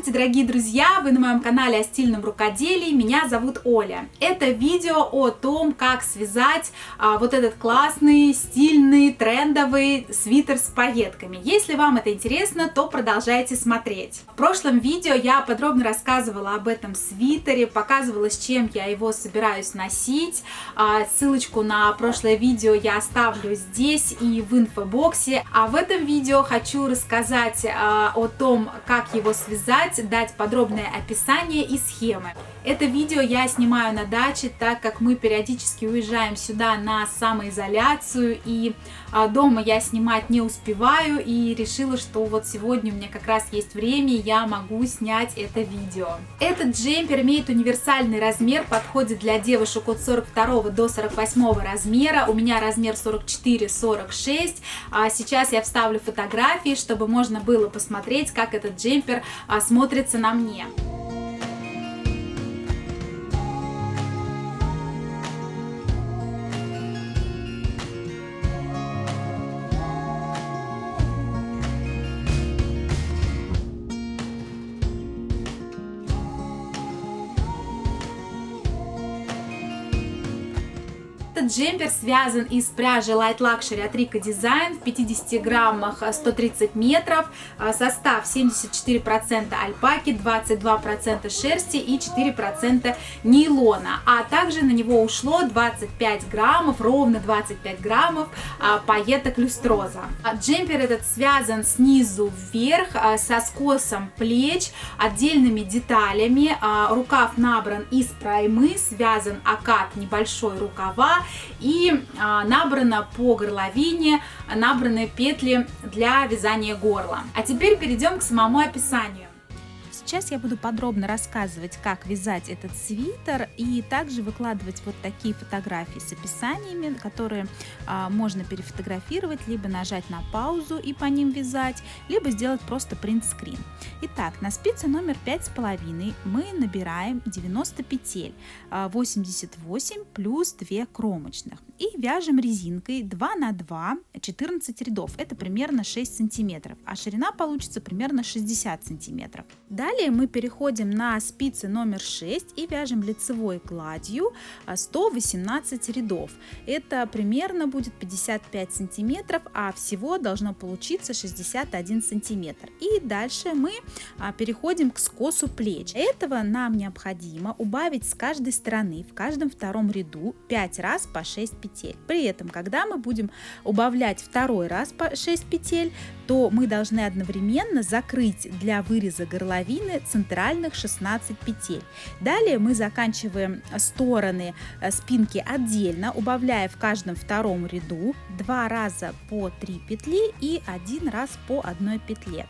Здравствуйте, дорогие друзья! Вы на моем канале о стильном рукоделии. Меня зовут Оля. Это видео о том, как связать вот этот классный, стильный, трендовый свитер с пайетками. Если вам это интересно, то продолжайте смотреть. В прошлом видео я подробно рассказывала об этом свитере, показывала, с чем я его собираюсь носить. Ссылочку на прошлое видео я оставлю здесь и в инфобоксе. А в этом видео хочу рассказать о том, как его связать, дать подробное описание и схемы. Это видео я снимаю на даче, так как мы периодически уезжаем сюда на самоизоляцию, и дома я снимать не успеваю, и решила, что вот сегодня у меня как раз есть время, и я могу снять это видео. Этот джемпер имеет универсальный размер, подходит для девушек от 42 до 48 размера, у меня размер 44-46. Сейчас я вставлю фотографии, чтобы можно было посмотреть, как этот джемпер смотрится на мне. Этот джемпер связан из пряжи Light Luxury от Rico Design в 50 граммах 130 метров. Состав 74% альпаки, 22% шерсти и 4% нейлона. А также на него ушло 25 граммов, ровно 25 граммов пайеток люстроза. Джемпер этот связан снизу вверх, со скосом плеч, отдельными деталями. Рукав набран из проймы, связан окат небольшой рукава. И набрано по горловине, набраны петли для вязания горла. А теперь перейдем к самому описанию. Сейчас я буду подробно рассказывать, как вязать этот свитер, и также выкладывать вот такие фотографии с описаниями, которые можно перефотографировать, либо нажать на паузу и по ним вязать, либо сделать просто принт-скрин. Итак, на спице номер 5,5 мы набираем 90 петель, 88 плюс 2 кромочных, и вяжем резинкой 2 на 2 14 рядов, это примерно 6 сантиметров, а ширина получится примерно 60 сантиметров. Далее мы переходим на спицы номер 6 и вяжем лицевой гладью 118 рядов. Это примерно будет 55 сантиметров, а всего должно получиться 61 сантиметр. И дальше мы переходим к скосу плеч. Для этого нам необходимо убавить с каждой стороны в каждом втором ряду 5 раз по 6 петель. При этом, когда мы будем убавлять второй раз по 6 петель, то мы должны одновременно закрыть для выреза горловины центральных 16 петель. Далее мы заканчиваем стороны спинки отдельно, убавляя в каждом втором ряду 2 раза по 3 петли и 1 раз по 1 петле.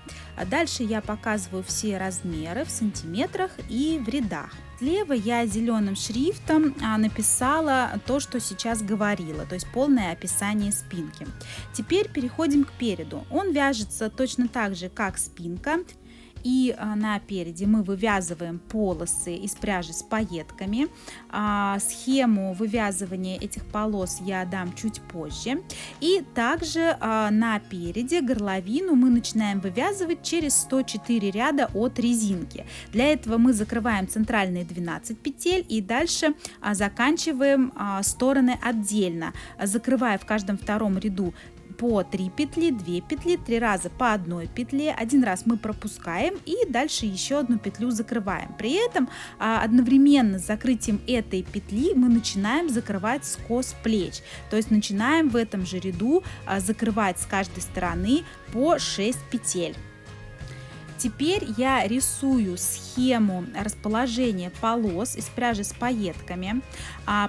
Дальше я показываю все размеры в сантиметрах и в рядах. Слева я зеленым шрифтом написала то, что сейчас говорила, то есть полное описание спинки. Теперь переходим к переду. Он вяжется точно так же, как спинка. И на переде мы вывязываем полосы из пряжи с пайетками. Схему вывязывания этих полос я дам чуть позже. И также на переде горловину мы начинаем вывязывать через 104 ряда от резинки. Для этого мы закрываем центральные 12 петель и дальше заканчиваем стороны отдельно, закрывая в каждом втором ряду по 3 петли, 2 петли, 3 раза по 1 петле, 1 раз мы пропускаем и дальше еще одну петлю закрываем. При этом одновременно с закрытием этой петли мы начинаем закрывать скос плеч, то есть начинаем в этом же ряду закрывать с каждой стороны по 6 петель. Теперь я рисую схему расположения полос из пряжи с пайетками.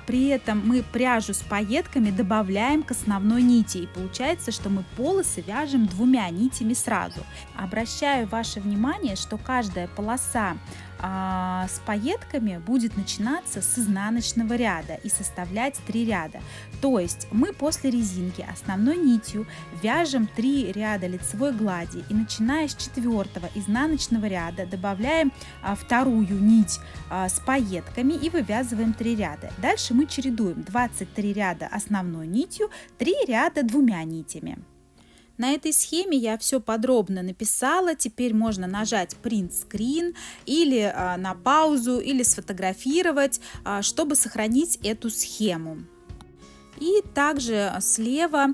При этом мы пряжу с пайетками добавляем к основной нити. И получается, что мы полосы вяжем 2 нитями сразу. Обращаю ваше внимание, что каждая полоса с пайетками будет начинаться с изнаночного ряда и составлять 3 ряда. То есть мы после резинки основной нитью вяжем 3 ряда лицевой глади и начиная с 4-го изнаночного ряда добавляем вторую нить с пайетками и вывязываем 3 ряда. Дальше мы чередуем 23 ряда основной нитью, 3 ряда 2 нитями. На этой схеме я все подробно написала. Теперь можно нажать Print Screen или на паузу, или сфотографировать, чтобы сохранить эту схему. И также слева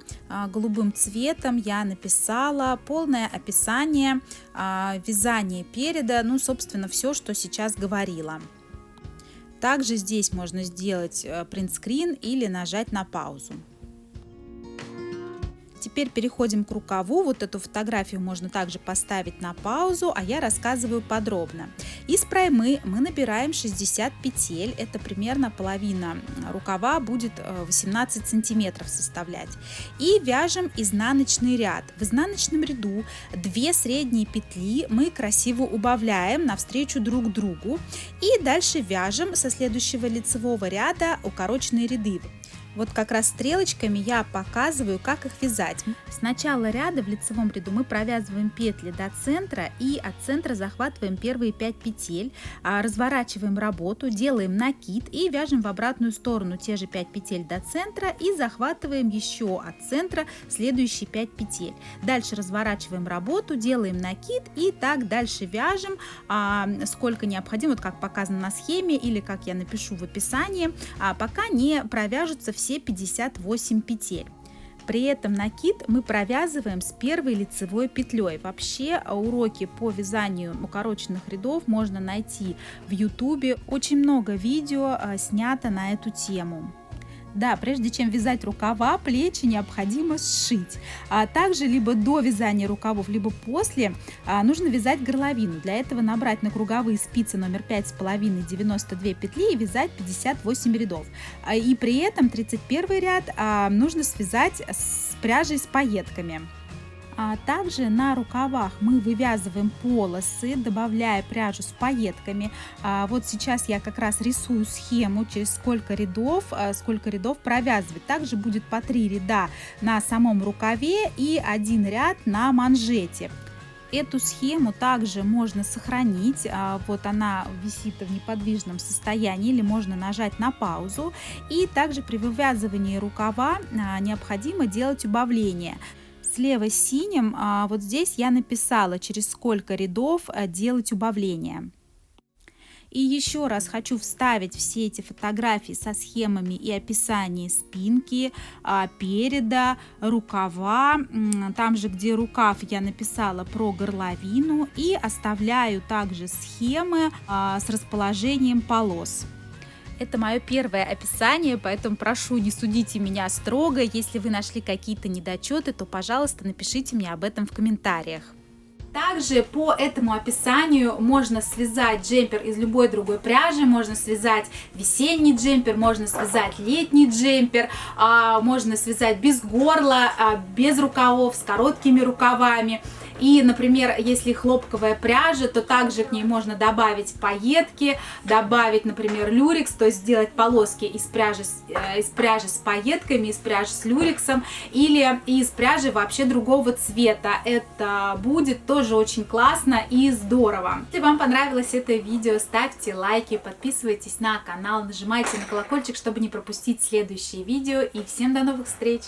голубым цветом я написала полное описание вязания переда, ну, собственно, все, что сейчас говорила. Также здесь можно сделать Print Screen или нажать на паузу. Теперь переходим к рукаву. Вот эту фотографию можно также поставить на паузу, а я рассказываю подробно. Из проймы мы набираем 60 петель, это примерно половина рукава, будет 18 сантиметров составлять. И вяжем изнаночный ряд. В изнаночном ряду 2 средние петли мы красиво убавляем навстречу друг другу. И дальше вяжем со следующего лицевого ряда укороченные ряды. Вот как раз стрелочками я показываю, как их вязать. С начала ряда в лицевом ряду мы провязываем петли до центра и от центра захватываем первые 5 петель, разворачиваем работу, делаем накид и вяжем в обратную сторону те же 5 петель до центра и захватываем еще от центра следующие 5 петель. Дальше разворачиваем работу, делаем накид и так дальше вяжем, сколько необходимо, вот как показано на схеме или как я напишу в описании, пока не провяжутся все 58 петель. При этом накид мы провязываем с первой лицевой петлей. Вообще уроки по вязанию укороченных рядов можно найти в YouTube. Очень много видео снято на эту тему. Да, прежде чем вязать рукава, плечи необходимо сшить. А также либо до вязания рукавов, либо после нужно вязать горловину. Для этого набрать на круговые спицы номер 5,5 92 петли и вязать 58 рядов. И при этом 31 ряд нужно связать с пряжей с пайетками. Также на рукавах мы вывязываем полосы, добавляя пряжу с пайетками. Вот сейчас я как раз рисую схему, через сколько рядов провязывать. Также будет по 3 ряда на самом рукаве и 1 ряд на манжете. Эту схему также можно сохранить, вот она висит в неподвижном состоянии, или можно нажать на паузу. И также при вывязывании рукава необходимо делать убавление. Слева синим, вот здесь я написала, через сколько рядов делать убавление. И еще раз хочу вставить все эти фотографии со схемами и описанием спинки, переда, рукава. Там же, где рукав, я написала про горловину. И оставляю также схемы с расположением полос. Это мое первое описание, поэтому прошу, не судите меня строго. Если вы нашли какие-то недочеты, то, пожалуйста, напишите мне об этом в комментариях. Также по этому описанию можно связать джемпер из любой другой пряжи, можно связать весенний джемпер, можно связать летний джемпер, можно связать без горла, без рукавов, с короткими рукавами. И, например, если хлопковая пряжа, то также к ней можно добавить пайетки, добавить, например, люрекс, то есть сделать полоски из пряжи с пайетками, из пряжи с люрексом или из пряжи вообще другого цвета. Это будет тоже очень классно и здорово. Если вам понравилось это видео, ставьте лайки, подписывайтесь на канал, нажимайте на колокольчик, чтобы не пропустить следующие видео. И всем до новых встреч!